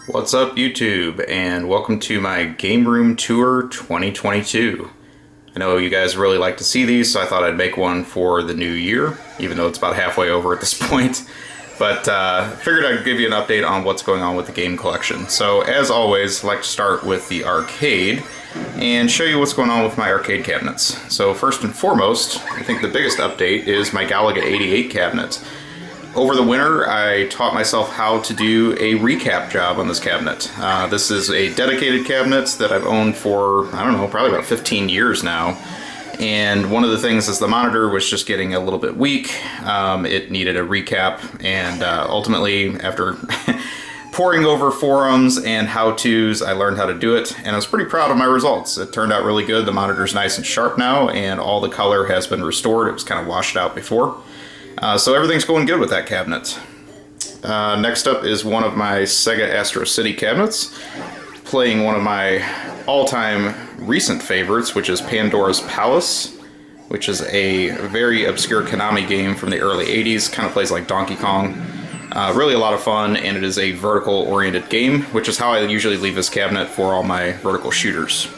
What's up, YouTube, and welcome to my Game Room Tour 2022. I know you guys really like to see these, so I thought I'd make one for the new year, even though it's about halfway over at this point. But figured I'd give you an update on what's going on with the game collection. So, as always, I'd like to start with the arcade and show you what's going on with my arcade cabinets. So, first and foremost, I think the biggest update is my Galaga 88 cabinet. Over the winter, I taught myself how to do a recap job on this cabinet. This is a dedicated cabinet that I've owned for, I don't know, probably about 15 years now. And one of the things is the monitor was just getting a little bit weak. It needed a recap, and ultimately, after poring over forums and how-tos, I learned how to do it, and I was pretty proud of my results. It turned out really good. The monitor's nice and sharp now, and all the color has been restored. It was kind of washed out before. So everything's going good with that cabinet. Next up is one of my Sega Astro City cabinets, playing one of my all-time recent favorites, which is Pandora's Palace, which is a very obscure Konami game from the early 80s, kind of plays like Donkey Kong. Really a lot of fun, and it is a vertical-oriented game, which is how I usually leave this cabinet for all my vertical shooters.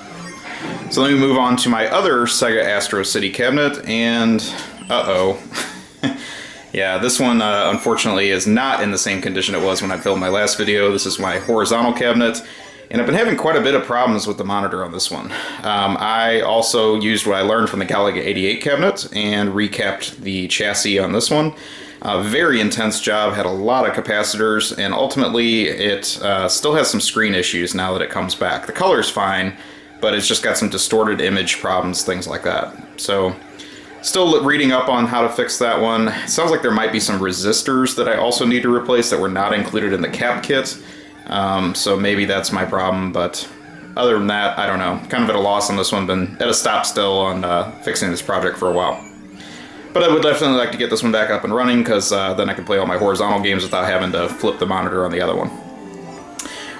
So let me move on to my other Sega Astro City cabinet, and uh-oh. Yeah, this one unfortunately is not in the same condition it was when I filmed my last video. This is my horizontal cabinet, and I've been having quite a bit of problems with the monitor on this one. I also used what I learned from the Galaga 88 cabinet and recapped the chassis on this one. Very intense job, had a lot of capacitors, and ultimately it still has some screen issues now that it comes back. The color's fine, but it's just got some distorted image problems, things like that. So, still reading up on how to fix that one. It sounds like there might be some resistors that I also need to replace that were not included in the cap kit. So maybe that's my problem, but other than that, I don't know. Kind of at a loss on this one, been at a stop still on fixing this project for a while. But I would definitely like to get this one back up and running, because then I can play all my horizontal games without having to flip the monitor on the other one.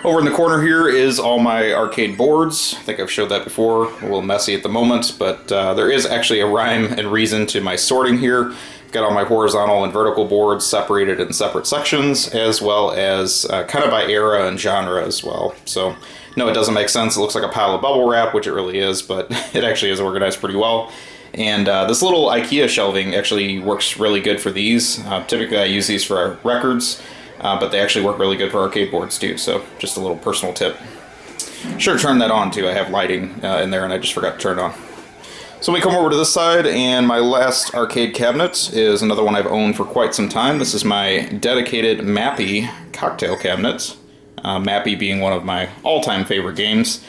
Over in the corner here is all my arcade boards. I think I've showed that before. A little messy at the moment, but there is actually a rhyme and reason to my sorting here. I've got all my horizontal and vertical boards separated in separate sections, as well as kind of by era and genre as well. So, no, it doesn't make sense. It looks like a pile of bubble wrap, which it really is, but it actually is organized pretty well. And this little IKEA shelving actually works really good for these. Typically I use these for records. But they actually work really good for arcade boards too, so just a little personal tip. Should have turned that on too. I have lighting in there and I just forgot to turn it on. So we come over to this side, and my last arcade cabinet is another one I've owned for quite some time. This is my dedicated Mappy cocktail cabinet. Mappy being one of my all-time favorite games.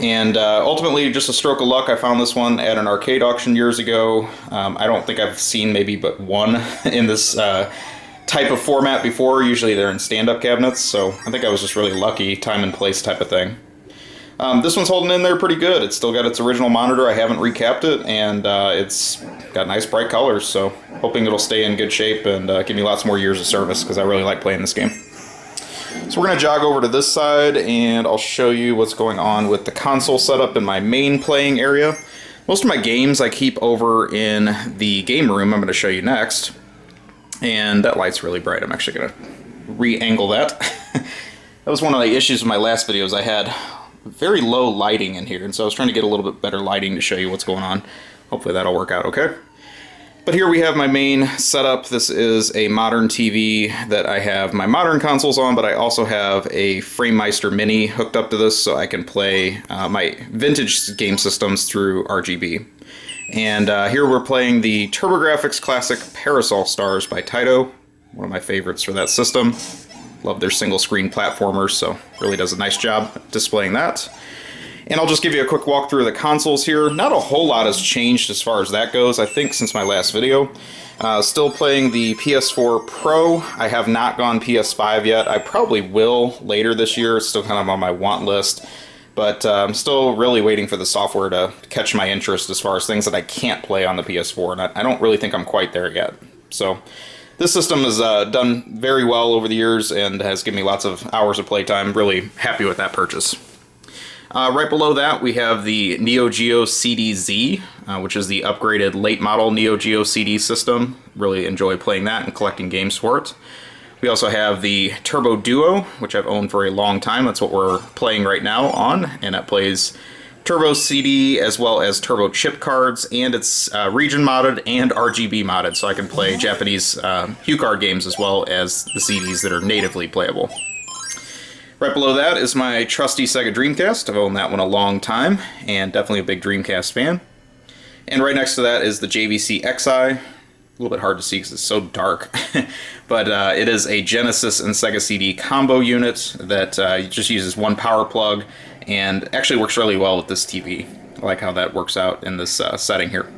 And ultimately, just a stroke of luck, I found this one at an arcade auction years ago. I don't think I've seen maybe but one in this type of format before. Usually they're in stand-up cabinets, so I think I was just really lucky, time and place type of thing. This one's holding in there pretty good. It's still got its original monitor. I haven't recapped it, and it's got nice bright colors, so hoping it'll stay in good shape and give me lots more years of service, because I really like playing this game. So we're going to jog over to this side, and I'll show you what's going on with the console setup in my main playing area. Most of my games I keep over in the game room. I'm going to show you next. And that light's really bright. I'm actually going to re-angle that. That was one of the issues with my last videos. I had very low lighting in here, and so I was trying to get a little bit better lighting to show you what's going on. Hopefully that'll work out okay. But here we have my main setup. This is a modern TV that I have my modern consoles on, but I also have a FrameMeister Mini hooked up to this, so I can play my vintage game systems through RGB. And here we're playing the TurboGrafx classic Parasol Stars by Taito, one of my favorites for that system. Love their single-screen platformers, so really does a nice job displaying that. And I'll just give you a quick walkthrough of the consoles here. Not a whole lot has changed as far as that goes, I think, since my last video. Still playing the PS4 Pro. I have not gone PS5 yet. I probably will later this year. It's still kind of on my want list. But I'm still really waiting for the software to catch my interest as far as things that I can't play on the PS4, and I don't really think I'm quite there yet. So this system has done very well over the years and has given me lots of hours of playtime. Really happy with that purchase. Right below that we have the Neo Geo CD-Z, which is the upgraded late model Neo Geo CD system. Really enjoy playing that and collecting games for it. We also have the Turbo Duo, which I've owned for a long time. That's what we're playing right now on, and that plays Turbo CD as well as Turbo chip cards, and it's region modded and RGB modded, so I can play Japanese HuCard games as well as the CDs that are natively playable. Right below that is my trusty Sega Dreamcast. I've owned that one a long time, and definitely a big Dreamcast fan. And right next to that is the JVC XI. A little bit hard to see because it's so dark, but it is a Genesis and Sega CD combo unit that just uses one power plug and actually works really well with this TV. I like how that works out in this setting here.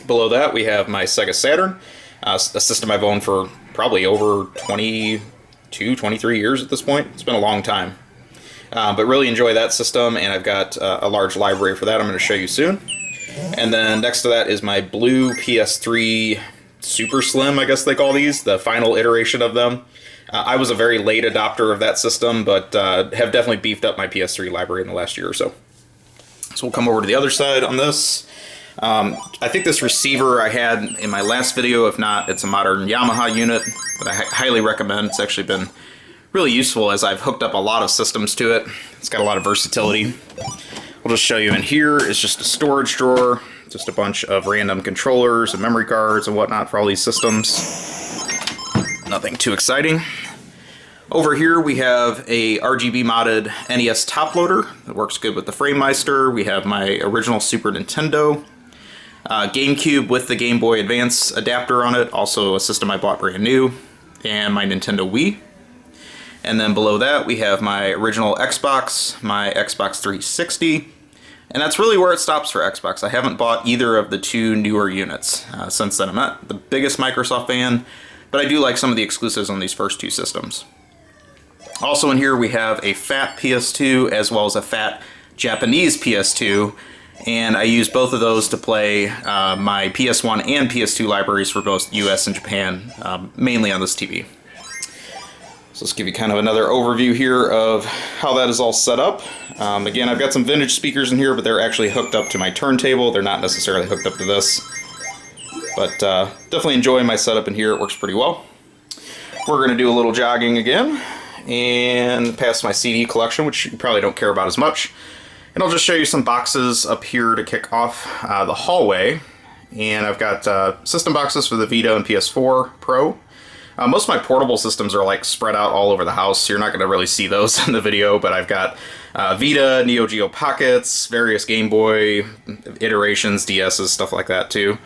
Below that we have my Sega Saturn, a system I've owned for probably over 22, 23 years at this point. It's been a long time, but really enjoy that system, and I've got a large library for that I'm going to show you soon. And then next to that is my blue PS3 Super Slim, I guess they call these, the final iteration of them. I was a very late adopter of that system, but have definitely beefed up my PS3 library in the last year or so. So we'll come over to the other side on this. I think this receiver I had in my last video. If not, it's a modern Yamaha unit that I highly recommend. It's actually been really useful as I've hooked up a lot of systems to it. It's got a lot of versatility. We'll just show you in here. It's just a storage drawer, just a bunch of random controllers and memory cards and whatnot for all these systems. Nothing too exciting. Over here we have a RGB modded NES top loader that works good with the FrameMeister. We have my original Super Nintendo, GameCube with the Game Boy Advance adapter on it, also a system I bought brand new, and my Nintendo Wii. And then below that we have my original Xbox, my Xbox 360, and that's really where it stops for Xbox. I haven't bought either of the two newer units since then. I'm not the biggest Microsoft fan, but I do like some of the exclusives on these first two systems. Also in here we have a fat PS2 as well as a fat Japanese PS2, and I use both of those to play my PS1 and PS2 libraries for both US and Japan, mainly on this TV. So let's give you kind of another overview here of how that is all set up. Again, I've got some vintage speakers in here, but they're actually hooked up to my turntable. They're not necessarily hooked up to this. But definitely enjoying my setup in here. It works pretty well. We're going to do a little jogging again and pass my CD collection, which you probably don't care about as much. And I'll just show you some boxes up here to kick off the hallway. And I've got system boxes for the Vita and PS4 Pro. Most of my portable systems are like spread out all over the house, so you're not going to really see those in the video, but I've got Vita, Neo Geo Pockets, various Game Boy iterations, DS's, stuff like that too.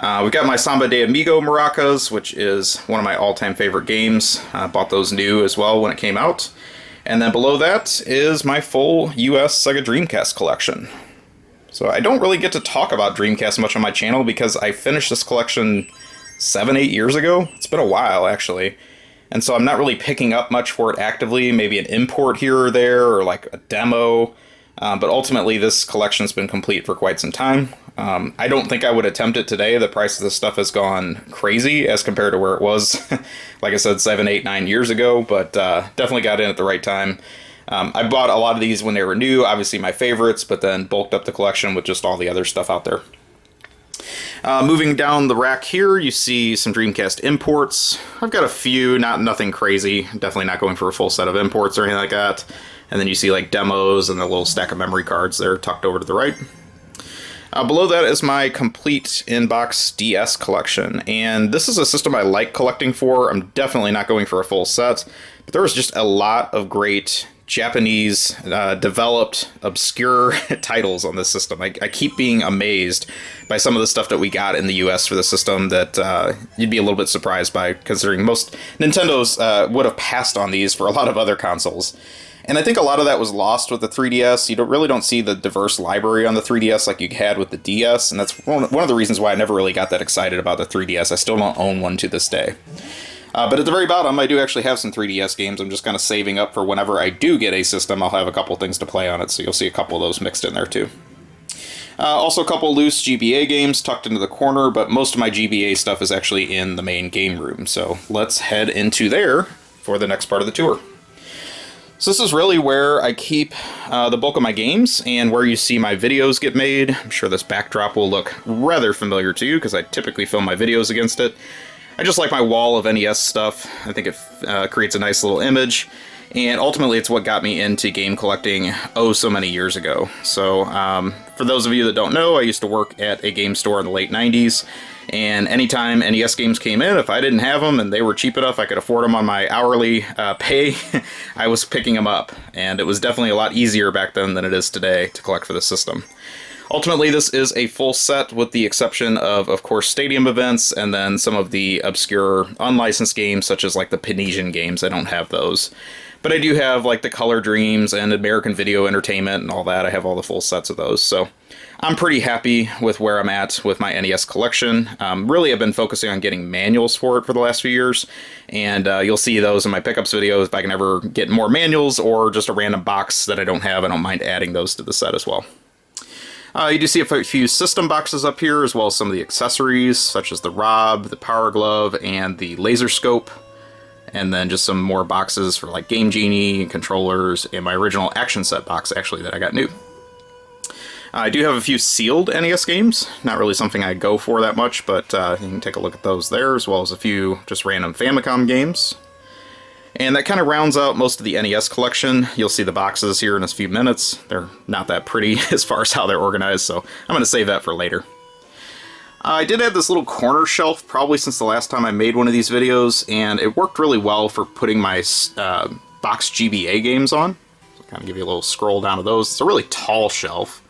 We've got my Samba de Amigo maracas, which is one of my all-time favorite games. I bought those new as well when it came out. And then below that is my full US Sega Dreamcast collection. So I don't really get to talk about Dreamcast much on my channel because I finished this collection 7-8 years ago. It's been a while, actually. And so I'm not really picking up much for it actively, maybe an import here or there, or like a demo. But ultimately, this collection's been complete for quite some time. I don't think I would attempt it today. The price of this stuff has gone crazy as compared to where it was, like I said, 7, 8, 9 years ago, but definitely got in at the right time. I bought a lot of these when they were new, obviously my favorites, but then bulked up the collection with just all the other stuff out there. Moving down the rack here, you see some Dreamcast imports. I've got a few, nothing crazy. Definitely not going for a full set of imports or anything like that. And then you see like demos and a little stack of memory cards there tucked over to the right. Below that is my complete in-box DS collection, and this is a system I like collecting for. I'm definitely not going for a full set, but there was just a lot of great Japanese developed obscure titles on this system. I keep being amazed by some of the stuff that we got in the US for the system that you'd be a little bit surprised by, considering most Nintendos would have passed on these for a lot of other consoles. And I think a lot of that was lost with the 3DS. You really don't see the diverse library on the 3DS like you had with the DS, and that's one of the reasons why I never really got that excited about the 3DS. I still don't own one to this day. But at the very bottom, I do actually have some 3DS games. I'm just kind of saving up for whenever I do get a system, I'll have a couple things to play on it, so you'll see a couple of those mixed in there too. Also a couple loose GBA games tucked into the corner, but most of my GBA stuff is actually in the main game room, so let's head into there for the next part of the tour. So this is really where I keep the bulk of my games and where you see my videos get made. I'm sure this backdrop will look rather familiar to you because I typically film my videos against it. I just like my wall of NES stuff. I think it creates a nice little image, and ultimately it's what got me into game collecting oh so many years ago. So for those of you that don't know, I used to work at a game store in the late 90s, and anytime NES games came in, if I didn't have them and they were cheap enough I could afford them on my hourly pay, I was picking them up, and it was definitely a lot easier back then than it is today to collect for the system. Ultimately, this is a full set with the exception of course, stadium events, and then some of the obscure unlicensed games, such as like the Panesian games. I don't have those. But I do have like the Color Dreams and American Video Entertainment and all that. I have all the full sets of those. So I'm pretty happy with where I'm at with my NES collection. Really, I've been focusing on getting manuals for it for the last few years. And you'll see those in my pickups videos. If I can ever get more manuals or just a random box that I don't have, I don't mind adding those to the set as well. You do see a few system boxes up here, as well as some of the accessories, such as the Rob, the Power Glove, and the Laser Scope. And then just some more boxes for like Game Genie and controllers, and my original action set box, actually, that I got new. I do have a few sealed NES games. Not really something I go for that much, but you can take a look at those there, as well as a few just random Famicom games. And that kind of rounds out most of the NES collection. You'll see the boxes here in a few minutes. They're not that pretty as far as how they're organized, so I'm going to save that for later. I did have this little corner shelf probably since the last time I made one of these videos, and it worked really well for putting my box GBA games on. So kind of give you a little scroll down to those. It's a really tall shelf.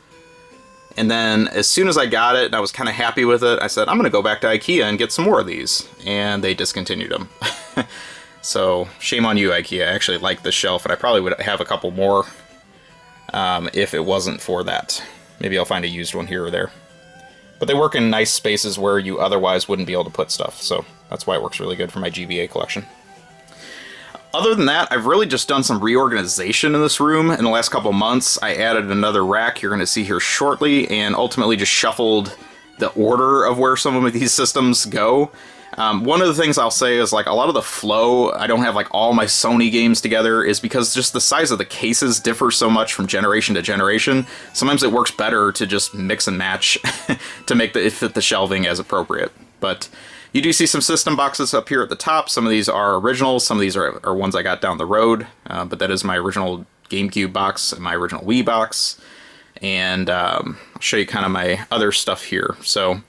And then as soon as I got it and I was kind of happy with it, I said, I'm going to go back to IKEA and get some more of these. And they discontinued them. So, shame on you, IKEA. I actually like this shelf, and I probably would have a couple more if it wasn't for that. Maybe I'll find a used one here or there. But they work in nice spaces where you otherwise wouldn't be able to put stuff, so that's why it works really good for my GBA collection. Other than that, I've really just done some reorganization in this room in the last couple months. I added another rack you're going to see here shortly, and ultimately just shuffled the order of where some of these systems go. One of the things I'll say is, like, a lot of the flow, I don't have, like, all my Sony games together, is because just the size of the cases differ so much from generation to generation. Sometimes it works better to just mix and match to make it fit the shelving as appropriate. But you do see some system boxes up here at the top. Some of these are originals, some of these are ones I got down the road, but that is my original GameCube box and my original Wii box. And I'll show you kind of my other stuff here. So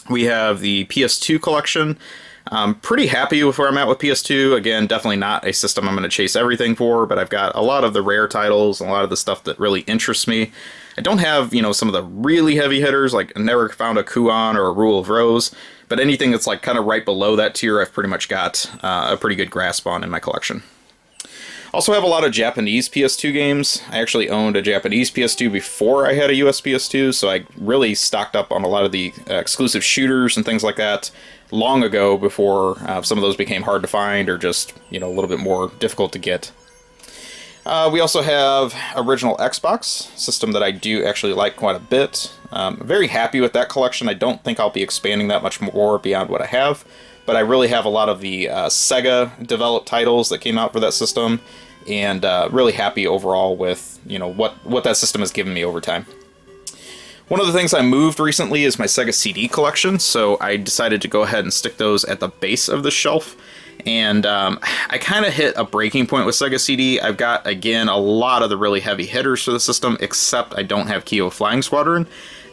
we have the PS2 collection. I'm pretty happy with where I'm at with PS2. Again, definitely not a system I'm going to chase everything for, but I've got a lot of the rare titles, and a lot of the stuff that really interests me. I don't have, some of the really heavy hitters, like I never found a Kuon or a Rule of Rose, but anything that's like kind of right below that tier, I've pretty much got a pretty good grasp on in my collection. Also have a lot of Japanese PS2 games. I actually owned a Japanese PS2 before I had a US PS2, so I really stocked up on a lot of the exclusive shooters and things like that long ago, before some of those became hard to find or just, a little bit more difficult to get. We also have original Xbox, system that I do actually like quite a bit. I'm very happy with that collection. I don't think I'll be expanding that much more beyond what I have. But I really have a lot of the Sega-developed titles that came out for that system, and really happy overall with what that system has given me over time. One of the things I moved recently is my Sega CD collection, so I decided to go ahead and stick those at the base of the shelf. And I kind of hit a breaking point with Sega CD. I've got, again, a lot of the really heavy hitters for the system, except I don't have Kyo Flying Squadron.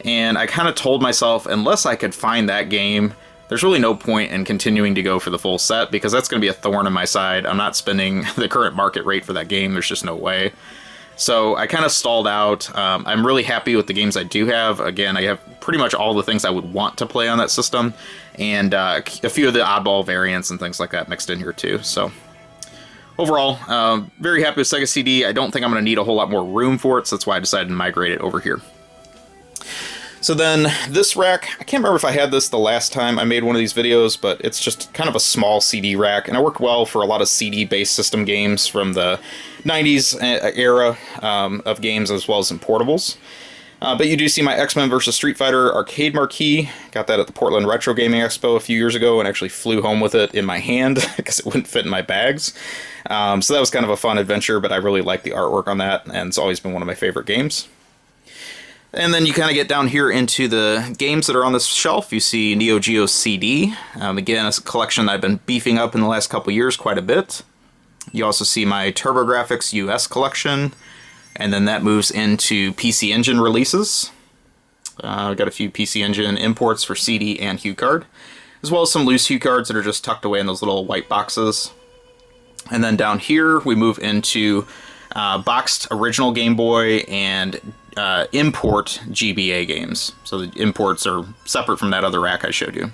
And I kind of told myself, unless I could find that game, there's really no point in continuing to go for the full set, because that's going to be a thorn in my side. I'm not spending the current market rate for that game. There's just no way. So I kind of stalled out. I'm really happy with the games I do have. Again, I have pretty much all the things I would want to play on that system, and a few of the oddball variants and things like that mixed in here too. So overall, very happy with Sega CD. I don't think I'm going to need a whole lot more room for it, so that's why I decided to migrate it over here. So then this rack, I can't remember if I had this the last time I made one of these videos, but it's just kind of a small CD rack, and it worked well for a lot of CD-based system games from the 90s era of games, as well as in portables. But you do see my X-Men vs. Street Fighter arcade marquee. Got that at the Portland Retro Gaming Expo a few years ago, and actually flew home with it in my hand because it wouldn't fit in my bags. So that was kind of a fun adventure, but I really like the artwork on that, and it's always been one of my favorite games. And then you kind of get down here into the games that are on this shelf. You see Neo Geo CD. Again, it's a collection that I've been beefing up in the last couple years quite a bit. You also see my TurboGrafx US collection. And then that moves into PC Engine releases. I've got a few PC Engine imports for CD and HuCard, as well as some loose HuCards that are just tucked away in those little white boxes. And then down here, we move into boxed original Game Boy and import GBA games. So the imports are separate from that other rack I showed you.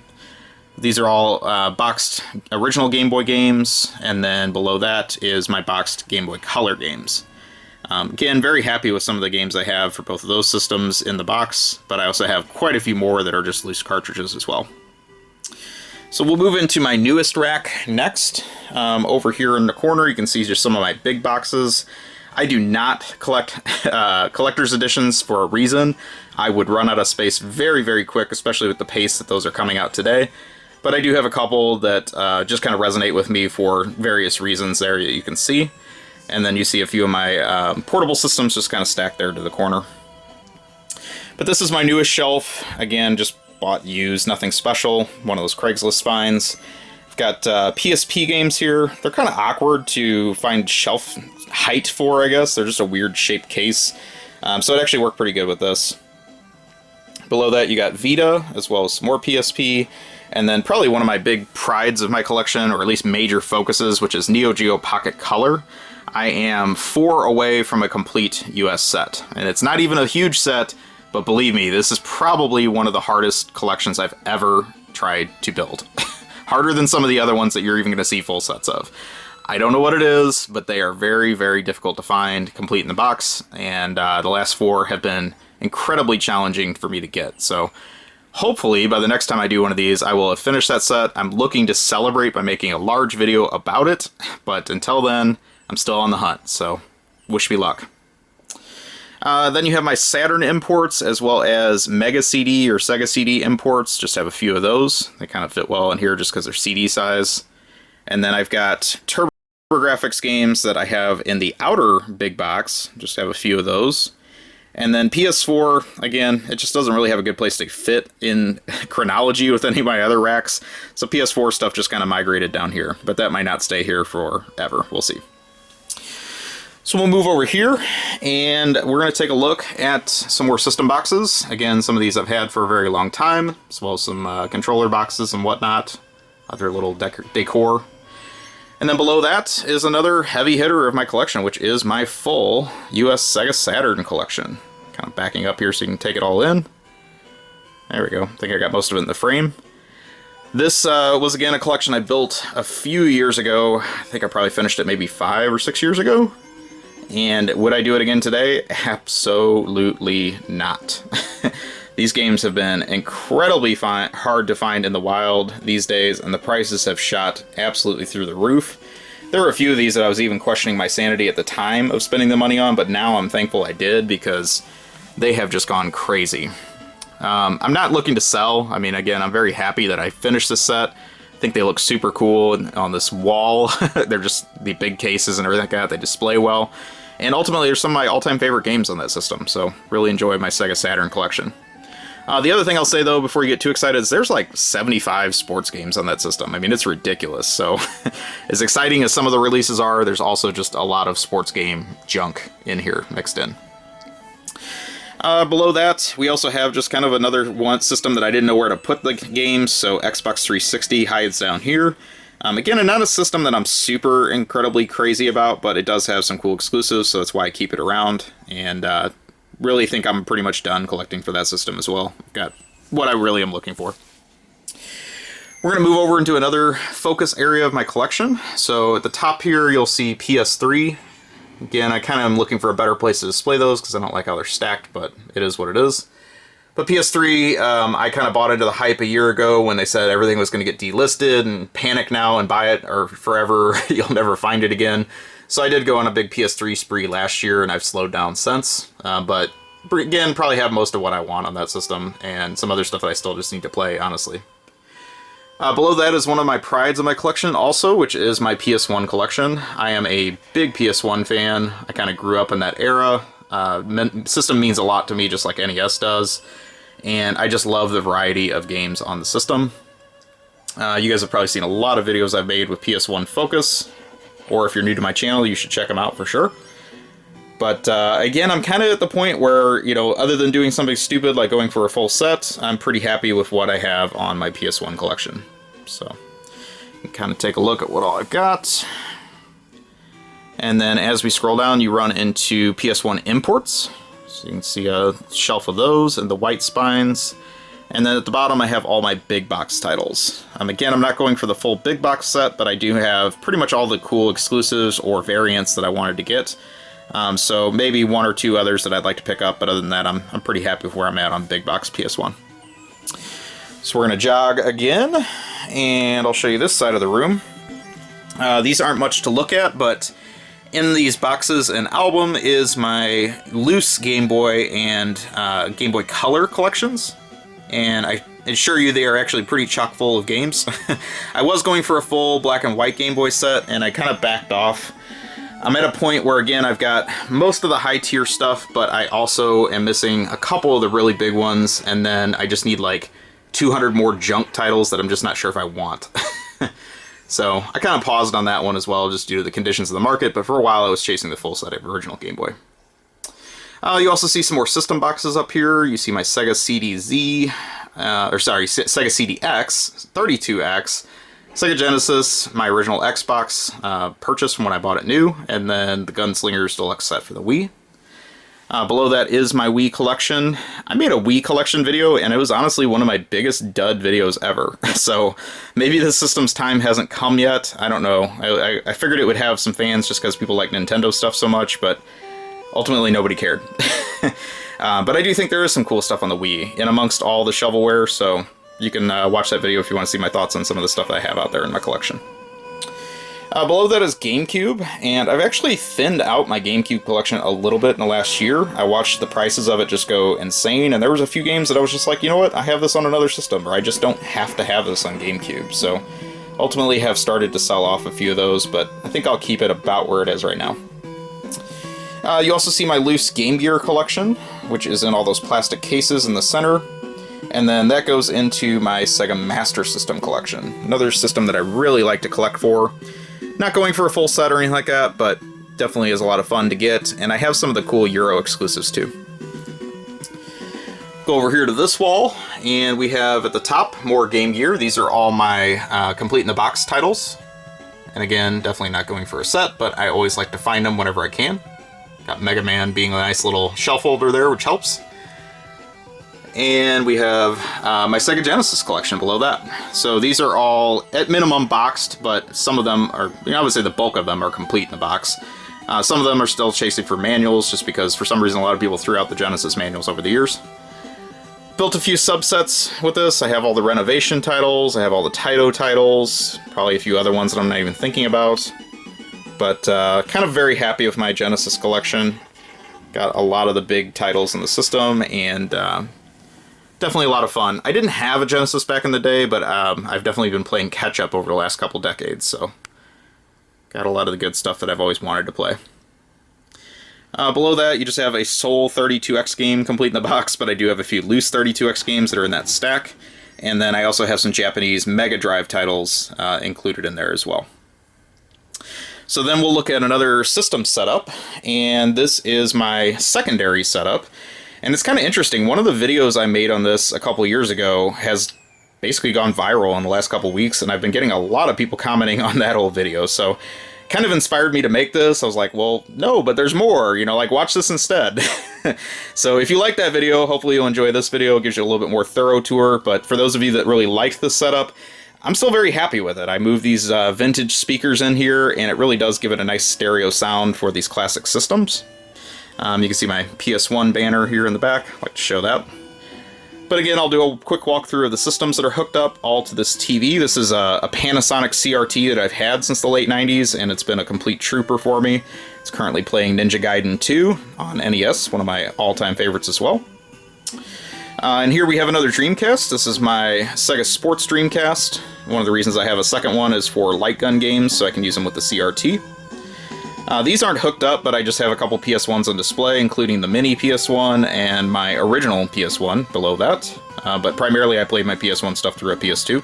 These are all boxed original Game Boy games, and then below that is my boxed Game Boy Color games. Again, very happy with some of the games I have for both of those systems in the box, but I also have quite a few more that are just loose cartridges as well. So we'll move into my newest rack next. Over here in the corner, you can see just some of my big boxes. I do not collect collector's editions for a reason. I would run out of space very, very quick, especially with the pace that those are coming out today. But I do have a couple that just kind of resonate with me for various reasons there that you can see. And then you see a few of my portable systems just kind of stacked there to the corner. But this is my newest shelf. Again, just bought used, nothing special. One of those Craigslist finds. I've got PSP games here. They're kind of awkward to find shelf height for, I guess. They're just a weird shaped case. So it actually worked pretty good with this. Below that you got Vita, as well as some more PSP. And then probably one of my big prides of my collection, or at least major focuses, which is Neo Geo Pocket Color. I am 4 away from a complete US set. And it's not even a huge set, but believe me, this is probably one of the hardest collections I've ever tried to build. Harder than some of the other ones that you're even going to see full sets of. I don't know what it is, but they are very, very difficult to find complete in the box, and the last 4 have been incredibly challenging for me to get. So hopefully by the next time I do one of these, I will have finished that set. I'm looking to celebrate by making a large video about it, but until then, I'm still on the hunt, so wish me luck. Then you have my Saturn imports, as well as Mega CD or Sega CD imports. Just have a few of those. They kind of fit well in here just because they're CD size. And then I've got TurboGrafx games that I have in the outer big box. Just have a few of those. And then PS4, again, it just doesn't really have a good place to fit in chronology with any of my other racks. So PS4 stuff just kind of migrated down here. But that might not stay here forever. We'll see. So we'll move over here, and we're going to take a look at some more system boxes. Again, some of these I've had for a very long time, as well as some controller boxes and whatnot, other little decor. And then below that is another heavy hitter of my collection, which is my full US Sega Saturn collection. Kind of backing up here so you can take it all in. There we go. I think I got most of it in the frame. This was, again, a collection I built a few years ago. I think I probably finished it maybe 5 or 6 years ago. And would I do it again today? Absolutely not. These games have been incredibly hard to find in the wild these days, and the prices have shot absolutely through the roof. There were a few of these that I was even questioning my sanity at the time of spending the money on, but now I'm thankful I did because they have just gone crazy. I'm not looking to sell. I mean, again, I'm very happy that I finished this set. I think they look super cool on this wall. They're just the big cases and everything like that. They display well. And ultimately, there's some of my all-time favorite games on that system, so really enjoy my Sega Saturn collection. The other thing I'll say, though, before you get too excited, is there's like 75 sports games on that system. I mean, it's ridiculous. So as exciting as some of the releases are, there's also just a lot of sports game junk in here mixed in. Below that, we also have just kind of another one system that I didn't know where to put the games, so Xbox 360 hides down here. Again, not a system that I'm super incredibly crazy about, but it does have some cool exclusives, so that's why I keep it around, and really think I'm pretty much done collecting for that system as well. Got what I really am looking for. We're going to move over into another focus area of my collection. So at the top here, you'll see PS3. Again, I kind of am looking for a better place to display those because I don't like how they're stacked, but it is what it is. But PS3, I kind of bought into the hype a year ago when they said everything was going to get delisted and panic now and buy it or forever, you'll never find it again. So I did go on a big PS3 spree last year and I've slowed down since. But again, probably have most of what I want on that system and some other stuff that I still just need to play, honestly. Below that is one of my prides of my collection also, which is my PS1 collection. I am a big PS1 fan. I kind of grew up in that era. System means a lot to me, just like NES does. And I just love the variety of games on the system. You guys have probably seen a lot of videos I've made with PS1 Focus. Or if you're new to my channel, you should check them out for sure. But again, I'm kind of at the point where, you know, other than doing something stupid like going for a full set, I'm pretty happy with what I have on my PS1 collection. So, you can kind of take a look at what all I've got. And then as we scroll down, you run into PS1 imports. So you can see a shelf of those and the white spines. And then at the bottom, I have all my big box titles. Again, I'm not going for the full big box set, but I do have pretty much all the cool exclusives or variants that I wanted to get. So maybe one or two others that I'd like to pick up, but other than that, I'm pretty happy with where I'm at on big box PS1. So we're going to jog again, and I'll show you this side of the room. These aren't much to look at, but in these boxes and album is my loose Game Boy and Game Boy Color collections. And I assure you they are actually pretty chock full of games. I was going for a full black and white Game Boy set, and I kind of backed off. I'm at a point where, again, I've got most of the high tier stuff, but I also am missing a couple of the really big ones, and then I just need like 200 more junk titles that I'm just not sure if I want. So I kind of paused on that one as well, just due to the conditions of the market, but for a while I was chasing the full set of original Game Boy. You also see some more system boxes up here. You see my Sega CDZ, Sega CDX, 32X, Sega Genesis, my original Xbox purchase from when I bought it new, and then the Gunslingers Deluxe set for the Wii. Below that is my Wii collection. I made a Wii collection video, and it was honestly one of my biggest dud videos ever. So maybe the system's time hasn't come yet. I don't know. I figured it would have some fans just because people like Nintendo stuff so much, but ultimately nobody cared. But I do think there is some cool stuff on the Wii, in amongst all the shovelware, so you can watch that video if you want to see my thoughts on some of the stuff that I have out there in my collection. Below that is GameCube, and I've actually thinned out my GameCube collection a little bit in the last year. I watched the prices of it just go insane, and there was a few games that I was just like, you know what, I have this on another system, or I just don't have to have this on GameCube. So ultimately have started to sell off a few of those, but I think I'll keep it about where it is right now. You also see my loose Game Gear collection, which is in all those plastic cases in the center. And then that goes into my Sega Master System collection. Another system that I really like to collect for. Not going for a full set or anything like that, but definitely is a lot of fun to get. And I have some of the cool Euro exclusives too. Go over here to this wall, and we have at the top more Game Gear. These are all my Complete in the Box titles. And again, definitely not going for a set, but I always like to find them whenever I can. Got Mega Man being a nice little shelf holder there, which helps. And we have my Sega Genesis collection below that. So these are all, at minimum, boxed, but some of them are, I would say the bulk of them are complete in the box. Some of them are still chasing for manuals, just because for some reason a lot of people threw out the Genesis manuals over the years. Built a few subsets with this. I have all the Renovation titles, I have all the Taito titles, probably a few other ones that I'm not even thinking about. But kind of very happy with my Genesis collection. Got a lot of the big titles in the system, and definitely a lot of fun. I didn't have a Genesis back in the day, but I've definitely been playing catch-up over the last couple decades, so got a lot of the good stuff that I've always wanted to play. Below that, you just have a sole 32X game complete in the box, but I do have a few loose 32X games that are in that stack, and then I also have some Japanese Mega Drive titles included in there as well. So then we'll look at another system setup, and this is my secondary setup. And it's kind of interesting. One of the videos I made on this a couple years ago has basically gone viral in the last couple weeks, and I've been getting a lot of people commenting on that old video. So kind of inspired me to make this. I was like, well, no, but there's more, you know, like watch this instead. So if you like that video, hopefully you'll enjoy this video. It gives you a little bit more thorough tour. But for those of you that really liked this setup, I'm still very happy with it. I moved these vintage speakers in here, and it really does give it a nice stereo sound for these classic systems. You can see my PS1 banner here in the back. I'd like to show that. But again, I'll do a quick walkthrough of the systems that are hooked up all to this TV. This is a Panasonic CRT that I've had since the late 90s, and it's been a complete trooper for me. It's currently playing Ninja Gaiden 2 on NES, one of my all-time favorites as well. And here we have another Dreamcast. This is my Sega Sports Dreamcast. One of the reasons I have a second one is for light gun games, so I can use them with the CRT. These aren't hooked up, but I just have a couple PS1s on display, including the mini PS1 and my original PS1 below that. But primarily I played my PS1 stuff through a PS2.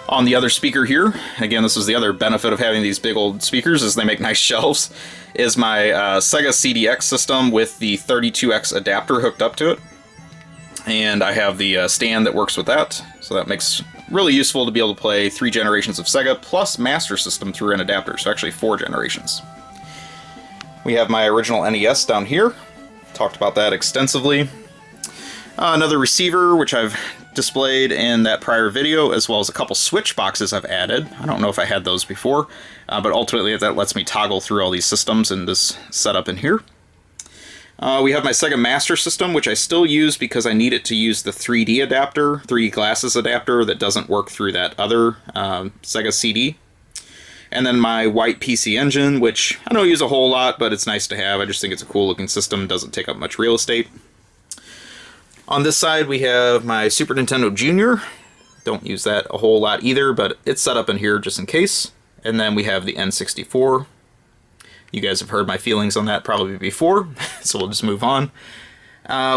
On the other speaker here, again, this is the other benefit of having these big old speakers, is they make nice shelves, is my Sega CDX system with the 32X adapter hooked up to it. And I have the stand that works with that, so that makes really useful to be able to play 3 generations of Sega plus Master System through an adapter, so actually 4 generations. We have my original NES down here. Talked about that extensively. Another receiver, which I've displayed in that prior video, as well as a couple switch boxes I've added. I don't know if I had those before, but ultimately that lets me toggle through all these systems in this setup in here. We have my Sega Master System, which I still use because I need it to use the 3D adapter, 3D glasses adapter that doesn't work through that other Sega CD. And then my white PC Engine, which I don't use a whole lot, but it's nice to have. I just think it's a cool looking system, doesn't take up much real estate. On this side we have my Super Nintendo Junior. Don't use that a whole lot either, but it's set up in here just in case. And then we have the N64. You guys have heard my feelings on that probably before, so we'll just move on.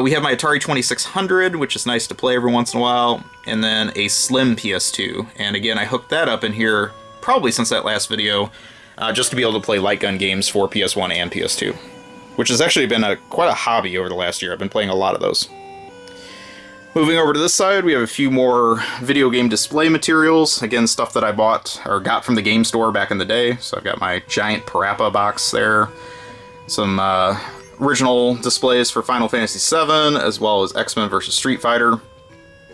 We have my Atari 2600, which is nice to play every once in a while, and then a Slim PS2. And again, I hooked that up in here probably since that last video, just to be able to play light gun games for PS1 and PS2, which has actually been quite a hobby over the last year. I've been playing a lot of those. Moving over to this side, we have a few more video game display materials. Again, stuff that I bought or got from the game store back in the day. So I've got my giant Parappa box there. Some original displays for Final Fantasy VII, as well as X-Men vs. Street Fighter.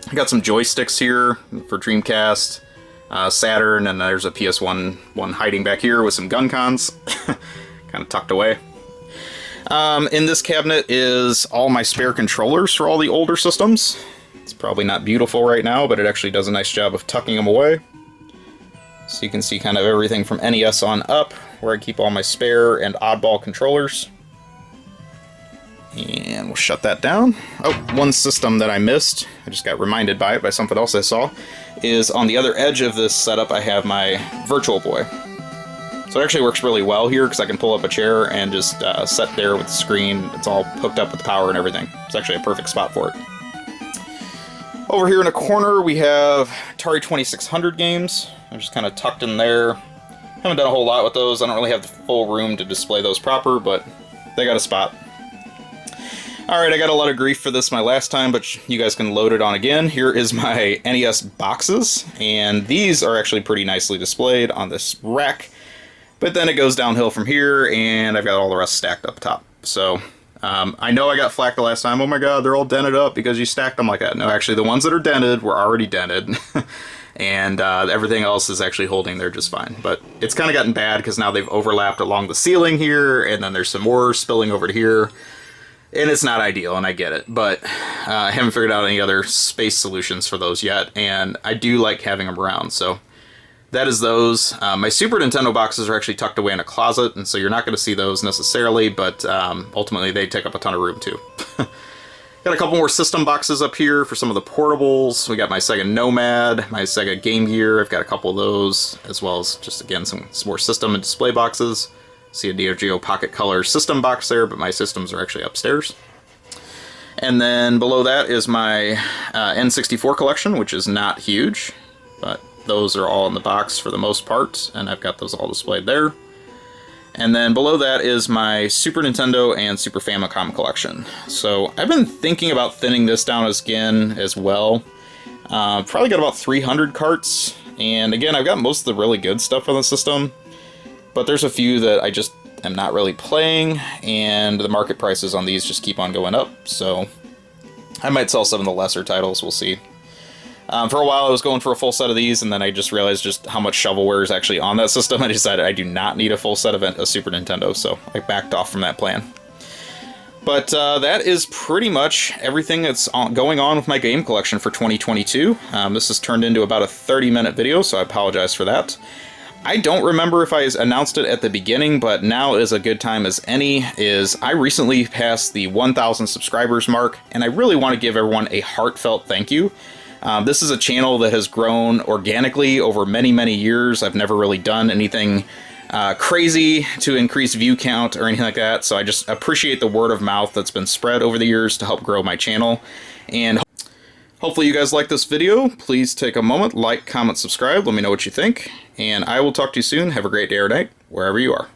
I got some joysticks here for Dreamcast, Saturn, and there's a PS1 one hiding back here with some gun cons. Kind of tucked away. In this cabinet is all my spare controllers for all the older systems. It's probably not beautiful right now, but it actually does a nice job of tucking them away. So you can see kind of everything from NES on up, where I keep all my spare and oddball controllers. And we'll shut that down. Oh, one system that I missed, I just got reminded by it by something else I saw, is on the other edge of this setup I have my Virtual Boy. So it actually works really well here because I can pull up a chair and just set there with the screen. It's all hooked up with the power and everything. It's actually a perfect spot for it. Over here in a corner we have Atari 2600 games. They're just kind of tucked in there. Haven't done a whole lot with those. I don't really have the full room to display those proper, but they got a spot. Alright, I got a lot of grief for this my last time, but you guys can load it on again. Here is my NES boxes, and these are actually pretty nicely displayed on this rack. But then it goes downhill from here, and I've got all the rest stacked up top. So, I know I got flack the last time. Oh my god, they're all dented up because you stacked them like that. No, actually, the ones that are dented were already dented. And everything else is actually holding there just fine. But it's kind of gotten bad because now they've overlapped along the ceiling here, and then there's some more spilling over to here. And it's not ideal, and I get it. But I haven't figured out any other space solutions for those yet, and I do like having them around, so... That is those. My Super Nintendo boxes are actually tucked away in a closet, and so you're not going to see those necessarily, but ultimately they take up a ton of room too. Got a couple more system boxes up here for some of the portables. We got my Sega Nomad, my Sega Game Gear. I've got a couple of those, as well as just, again, some more system and display boxes. See a Geo Pocket Color system box there, but my systems are actually upstairs. And then below that is my N64 collection, which is not huge, but... Those are all in the box for the most part, and I've got those all displayed there. And then below that is my Super Nintendo and Super Famicom collection. So I've been thinking about thinning this down again as well. Probably got about 300 carts, and again, I've got most of the really good stuff on the system, but there's a few that I just am not really playing, and the market prices on these just keep on going up, so I might sell some of the lesser titles, we'll see. For a while I was going for a full set of these, and then I just realized just how much shovelware is actually on that system. I decided I do not need a full set of a Super Nintendo, so I backed off from that plan. But that is pretty much everything that's going on with my game collection for 2022. This has turned into about a 30-minute video, so I apologize for that. I don't remember if I announced it at the beginning, but now is a good time as any. I recently passed the 1,000 subscribers mark, and I really want to give everyone a heartfelt thank you. This is a channel that has grown organically over many, many years. I've never really done anything crazy to increase view count or anything like that, so I just appreciate the word of mouth that's been spread over the years to help grow my channel. And hopefully you guys like this video. Please take a moment, like, comment, subscribe, let me know what you think, and I will talk to you soon. Have a great day or night, wherever you are.